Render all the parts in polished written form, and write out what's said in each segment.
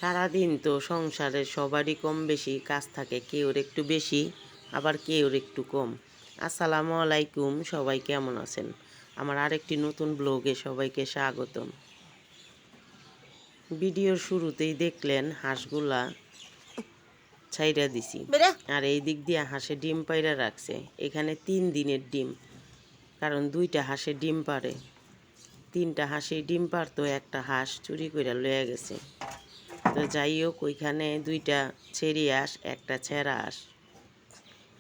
সারাদিন তো সংসারের সবারই কম বেশি কাজ থাকে, কেউর একটু বেশি আবার কেউর একটু কম। আসসালামু আলাইকুম, সবাই কেমন আছেন? আমার আরেকটি নতুন ব্লগে সবাইকে স্বাগতম। ভিডিওর শুরুতেই দেখলেন হাঁসগুলা ছাইরা দিছি, আর এই দিক দিয়ে হাঁসে ডিম পাইরা রাখছে। এখানে 3 দিনের ডিম, কারণ 2টা হাঁসে ডিম পারে। 3টা হাঁসে ডিম পারতো, একটা হাঁস চুরি করে লয়ে গেছে। তো যাই হোক, ওইখানে 2টা ছেড়ি হাঁস, একটা ছেঁড়া হাঁস।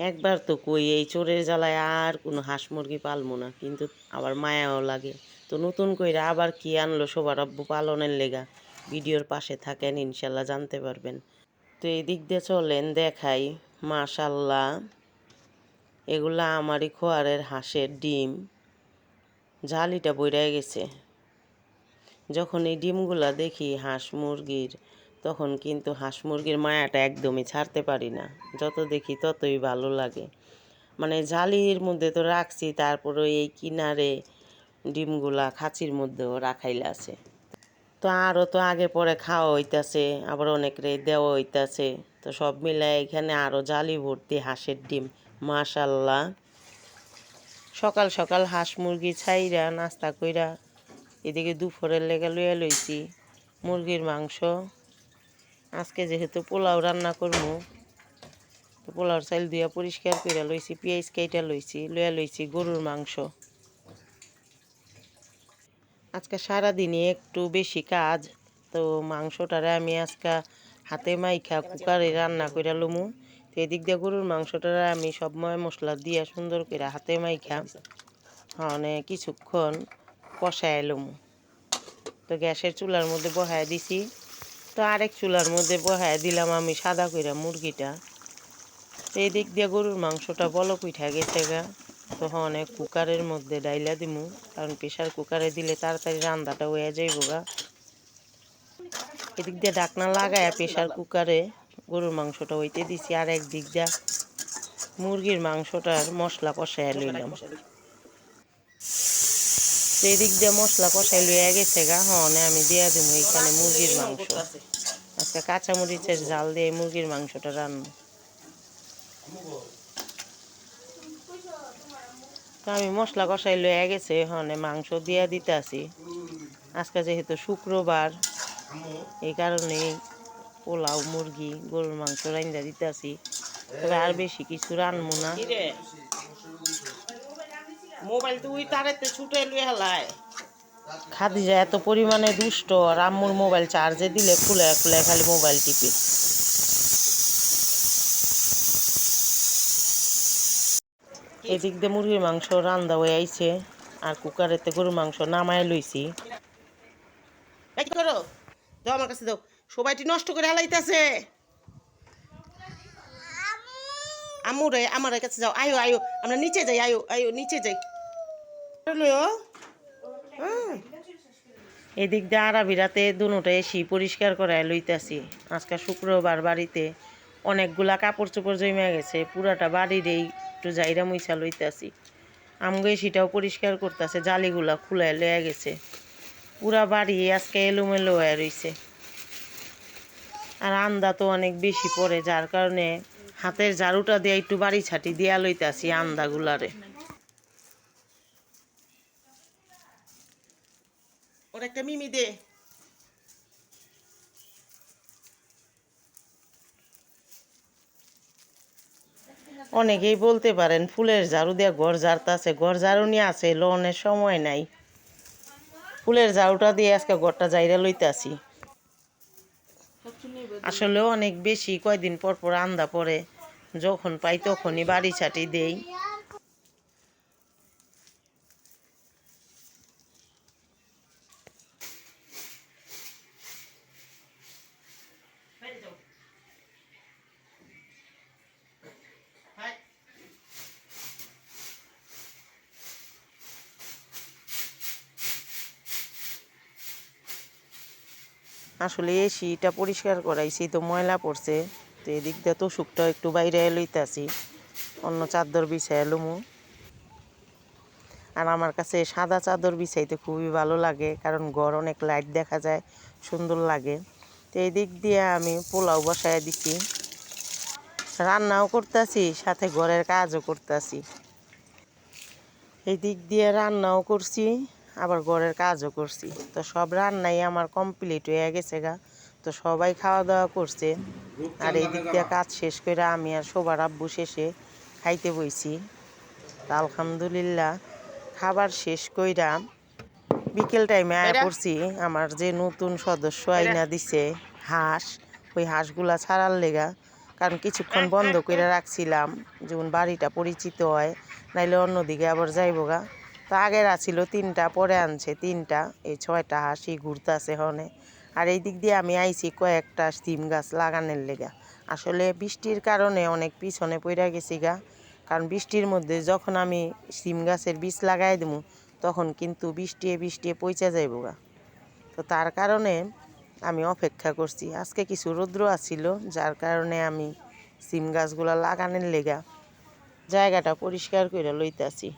একবার তো কই এই চোরের জ্বালায় আর কোনো হাঁস মুরগি পালবো না, কিন্তু আবার মায়াও লাগে। তো নতুন কইরা আবার কি আনলো সবার আব্বু পালনের লেগা। ভিডিওর পাশে থাকেন, ইনশাল্লাহ জানতে পারবেন। তো এই দিক দিয়ে চলেন দেখাই। মাশাল্লাহ, এগুলা আমারই খোয়ারের হাঁসের ডিম। জালিটা বইরা গেছে। যখন এই ডিমগুলা দেখি হাঁস মুরগির, তখন কিন্তু হাঁস মুরগির মায়াটা একদমই ছাড়তে পারি না। যত দেখি ততই ভালো লাগে। মানে জালির মধ্যে তো রাখছি, তারপরে এই কিনারে ডিমগুলা খাঁচির মধ্যেও রাখাইলে আছে। তো আরও তো আগে পরে খাওয়া হইতাছে, আবার অনেক রে দেওয়া হইতাছে। তো সব মিলায় এখানে আরও জালি ভর্তি হাঁসের ডিম। মাশাল্লাহ, সকাল সকাল হাঁস মুরগি ছাইরা নাস্তা কইরা এদিকে দুপুরের লেগে লইয়া লইছি মুরগির মাংস। আজকে যেহেতু পোলাও রান্না করবো, তো পোলাওর চাইল দিয়া পরিষ্কার করে লইছি, পেঁয়াজ কেটে লইয়া লইছি গরুর মাংস। আজকে সারাদিনই একটু বেশি কাজ, তো মাংসটারে আমি আজকে হাতে মাইখা কুকারে রান্না করে লমু। তো এদিক দিয়ে গরুর মাংসটারে আমি সব মশলা দিয়ে সুন্দর করে হাতে মাইখা কিছুক্ষণ কষায় লমু। তো গ্যাসের চুলার মধ্যে বহায় দিছি। তো আরেক চুলার মধ্যে বহায় দিলাম আমি সাদা কইরা মুরগিটা। তো এই দিক দিয়ে গরুর মাংসটা বলক উঠা গেছে গা। তখন কুকারের মধ্যে ডাইলা দিমু, কারণ প্রেশার কুকারে দিলে তাড়াতাড়ি রান্নাটা হয়ে যাইব গা। এদিক দিয়ে ঢাকনা লাগায় প্রেশার কুকারে গরুর মাংসটা হইতে দিছি, আর একদিক দিয়ে মুরগির মাংসটার মশলা কষায় লইলাম। এই দিক দিয়ে মশলা কষাই লইয়া গেছে গা। আমি দিয়া দিব এখানে মুরগির মাংস। আজকে কাঁচামরিচের ঝাল দিয়ে মুরগির মাংসটা রান্না। তো আমি মশলা কষাই লইয়া গেছে, মাংস দিয়া দিতে আসি। আজকে যেহেতু শুক্রবার, এই কারণেই পোলাও মুরগি গরুর মাংস রান্না দিতে আসি। তবে আর বেশি কিছু রানবো না। মোবাইল তুই তারেতে ছুটে লুয়ে হেলায়। খাদিজা এত পরিমাণে দুষ্ট, আর আম্মুর মোবাইল চার্জে দিলে খুলে খুলে খালি মোবাইল টিপে। এদিক দিয়ে মুরগির মাংস রান্দা হয়ে আইছে, আর কুকারেতে গরুর মাংস নামায় লইছি। করো দাও আমার কাছে, দাও। সবাইটি নষ্ট করে হেলাইতেছে। আম্মু রে, আমার কাছে যাও, আয়ো আয়ো, আমরা নিচে যাই, আয়ো আয়ো নিচে যাই। এদিক দিয়ে আরাবিরাতে দুটোটা এসি পরিষ্কার করায় লইতাছি। আজকে শুক্রবার, বাড়িতে অনেকগুলা কাপড় চোপড় জমে গেছে, পুরাটা বাড়িরেই একটু জাইরা মুইছা লইতাছি। আমগো এসিটাও পরিষ্কার করতেছে, জালিগুলা খুলে লয়ে গেছে। পুরা বাড়ি আজকে এলোমেলো হয়ে রইছে। আর আন্দা তো অনেক বেশি পড়ে, যার কারণে হাতের ঝাড়ুটা দিয়ে একটু বাড়ি ছাটি দিয়া লইতাছি আন্দাগুলারে। ওর একটা মিমি দে। অনেকেই বলতে পারেন ফুলের ঝাড়ু দিয়ে ঘর ঝাড়তাছে, ঘর ঝাড়ু নিয়ে আছে লনের সময় নাই। ফুলের ঝাড়ুটা দিয়ে আজকে ঘরটা জাইরা লইতাছি। আসলেও অনেক বেশি কয়দিন পর পর আন্দা পড়ে, যখন পাই তখনই বাড়ি ছাটি দেই। আসলে এসিটা পরিষ্কার করাইছি, তো ময়লা পড়ছে। তো এদিক দিয়ে তো শুকটা একটু বাইরে লইতাছি, অন্য চাদর বিছাই লুমু। আর আমার কাছে সাদা চাদর বিছাইতে খুবই ভালো লাগে, কারণ ঘর অনেক লাইট দেখা যায়, সুন্দর লাগে। তো এই দিক দিয়ে আমি পোলাও বসায় দিছি, রান্নাও করতেছি, সাথে ঘরের কাজও করতেছি। এই দিক দিয়ে রান্নাও করছি, আবার ঘরের কাজও করছি। তো সব রান্নাই আমার কমপ্লিট হয়ে গেছে গা। তো সবাই খাওয়া দাওয়া করছে, আর এই দিক দিয়ে কাজ শেষ করে আমি আর সবার আব্বু শেষে খাইতে বইছি। তা আলহামদুলিল্লাহ খাবার শেষ কইরা বিকেল টাইমে আয়া পড়ছি। আমার যে নতুন সদস্য আইনা দিছে হাঁস, ওই হাঁসগুলা ছাড়ার লেগা, কারণ কিছুক্ষণ বন্ধ করে রাখছিলাম যেমন বাড়িটা পরিচিত হয়, নাইলে অন্যদিকে আবার যাইবো গা। তো আগের আছিল 3টা, পরে আনছে 3টা, এই 6টা হাঁসই ঘুরতেছে হনে। আর এই দিক দিয়ে আমি আইছি কয়েকটা সিম গাছ লাগানোর লেগা। আসলে বৃষ্টির কারণে অনেক পিছনে পড়ে গেছি গা, কারণ বৃষ্টির মধ্যে যখন আমি সিম গাছের বীজ লাগাই দেবো তখন কিন্তু বৃষ্টিয়ে পচে যাইব গা। তো তার কারণে আমি অপেক্ষা করছি। আজকে কিছু রৌদ্র আছিল, যার কারণে আমি সিম গাছগুলা লাগানোর লেগা জায়গাটা পরিষ্কার করে লইতাছি।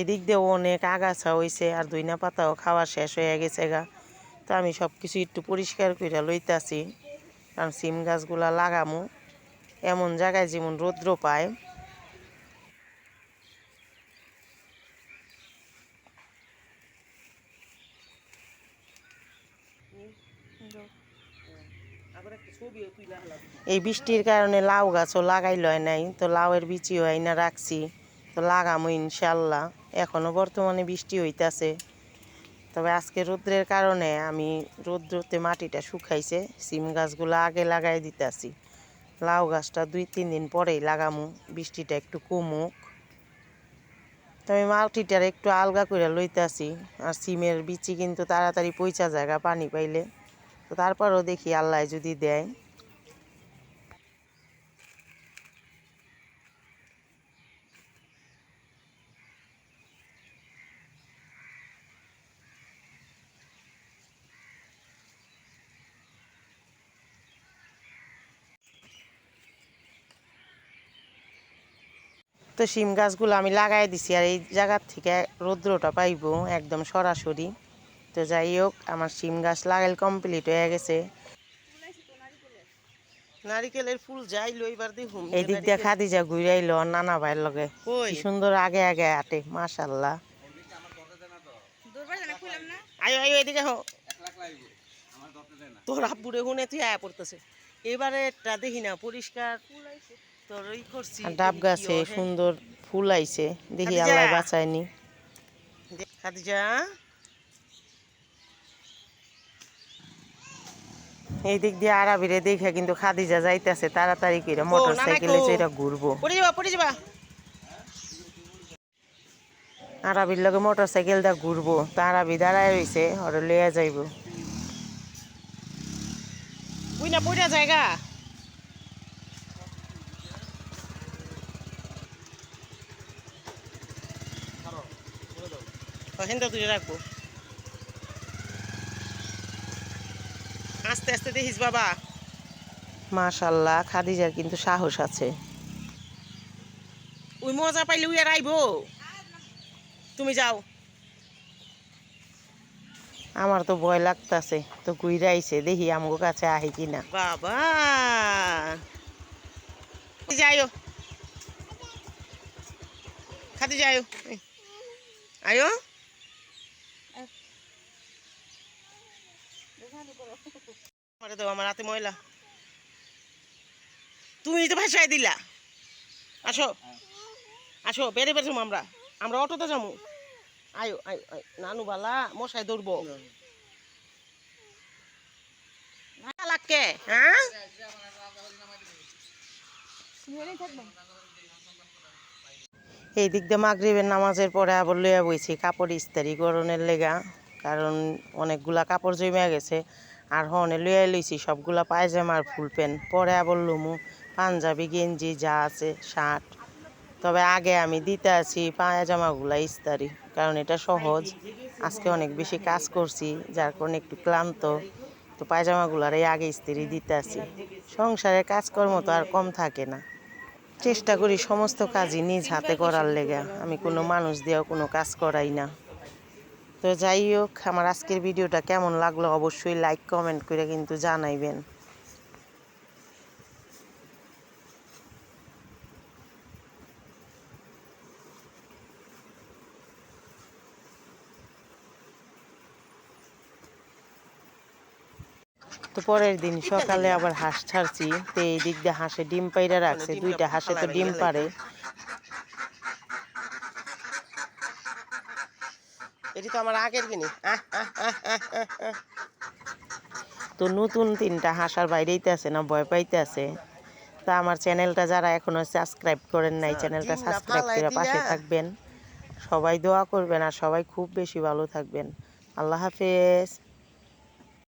এদিক দিয়েও অনেক আগাছা হয়েছে, আর ধইনা পাতাও খাওয়া শেষ হয়ে গেছে গা। তো আমি সব কিছু একটু পরিষ্কার করে লইতাছি, কারণ সিম গাছগুলা লাগামু এমন জায়গায় যেমন রৌদ্র পায়। এই বৃষ্টির কারণে লাউ গাছও লাগাইল নাই, তো লাউয়ের বিচিও আইনা রাখছি, তো লাগামো ইনশাল্লাহ। এখনও বর্তমানে বৃষ্টি হইতাছে, তবে আজকে রৌদ্রের কারণে আমি রৌদ্রতে মাটিটা শুকাইছে, সিম গাছগুলো আগে লাগাই দিতেছি। লাউ গাছটা 2-3 দিন পরেই লাগামু, বৃষ্টিটা একটু কমুক। তো আমি মাটিটার একটু আলগা করে লইতাছি। আর সিমের বিচি কিন্তু তাড়াতাড়ি পইচা জায়গা পানি পাইলে। তো তারপরও দেখি আল্লাহ যদি দেয়। তো সিম গাছগুলো আমি লাগাই দিছি, আর এই জায়গার থেকে রৌদ্রটা পাইব একদম সরাসরি। তো যাই হোক, আমার সিম গাছ লাগাইল কমপ্লিট হয়ে গেছে। নারিকেলের ফুল যাইলো এবার দেখুন। এদিক দিয়ে খাদিজা ঘুরাইলো নানা ভাইয়ের লগে, কি সুন্দর আগে আগে আটে, মাশাল্লাহ। আয়ো আয়ো এদিকে হো, তোর আব্বুরে হুনে তুই আয়া পড়তেছে। এবারে দেখি না পরিষ্কার তোর ওই করছি, ডাব গাছে সুন্দর ফুল আইছে, দেখি আল্লাহ বাঁচায়নি। খাদিজা এই দিক দিয়ে আরাবিরে দেখে কিন্তু খাদিজা যাইতেছে তাড়াতাড়ি করে মোটর সাইকেলে যেটা ঘুরবো। আরাবির লগে মোটর সাইকেল দা ঘুরবো, তা আরাবি দাঁড়ায় রয়েছে, ওরা লইয়া যাইব। জায়গা তুই রাখবো, আস্তে আস্তে দেখিস বাবা। মাশাল্লাহ খাদিজার কিন্তু সাহস আছে, ওই মজা পাইলে উইয়ার আইবো। তুমি যাও, আমার তো ভয় লাগতাছে। তো ঘুরে আইছে, দেখি আমগো কাছে আহি কিনা। বাবা যাইও, খাদি যাইও, আয়ো আমার হাতে ময়লা, তুমি তো ভাসাই দিলা। আসো আসো, বেড়ে বেড়ে আমরা আমরা অটোতে যাবো। আয়ো আয়ো নানু বালা মশাই ধরবো লাগকে। হ্যাঁ এই দিক দিয়ে মাগরিবের নামাজের পরে আবার লইয়া বইছি কাপড় ইস্তারি গরনের লেগা, কারণ অনেকগুলা কাপড় জমে গেছে। আর হনে লইয়া লইছি সবগুলা পায়জামা আর ফুল প্যান্ট, পরে আবার লুমু পাঞ্জাবি গেঞ্জি যা আছে শার্ট। তবে আগে আমি দিতে আছি পায়জামাগুলা ইস্তারি, কারণ এটা সহজ। আজকে অনেক বেশি কাজ করছি, যার কারণে একটু ক্লান্ত। তো পায়জামাগুলার এই আগে ইস্তারি দিতে আছি, সংসারের কাজকর্ম তো আর কম থাকে না। চেষ্টা করি সমস্ত কাজই নিজ হাতে করার লেগে, আমি কোনো মানুষ দিয়েও কোনো কাজ করাই না। তো যাই হোক, আমার আজকের ভিডিওটা কেমন লাগলো অবশ্যই লাইক কমেন্ট করে কিন্তু জানাইবেন। তো পরের দিন সকালে আবার হাঁস ছাড়ছি, তো এই দিক দিয়ে হাঁসে ডিম পাইরা রাখছে, দুইটা হাঁসে তো ডিম পারে। এটি তো আমার আগের কিনি। তো নতুন 3টা হাঁস আর বাইরেইতে আছে না, ভয় পাইতে আছে। তা আমার চ্যানেলটা যারা এখনো সাবস্ক্রাইব করেন নাই, চ্যানেলটা সাবস্ক্রাইব করে পাশে থাকবেন। সবাই দোয়া করবেন আর সবাই খুব বেশি ভালো থাকবেন। আল্লাহ হাফেজ।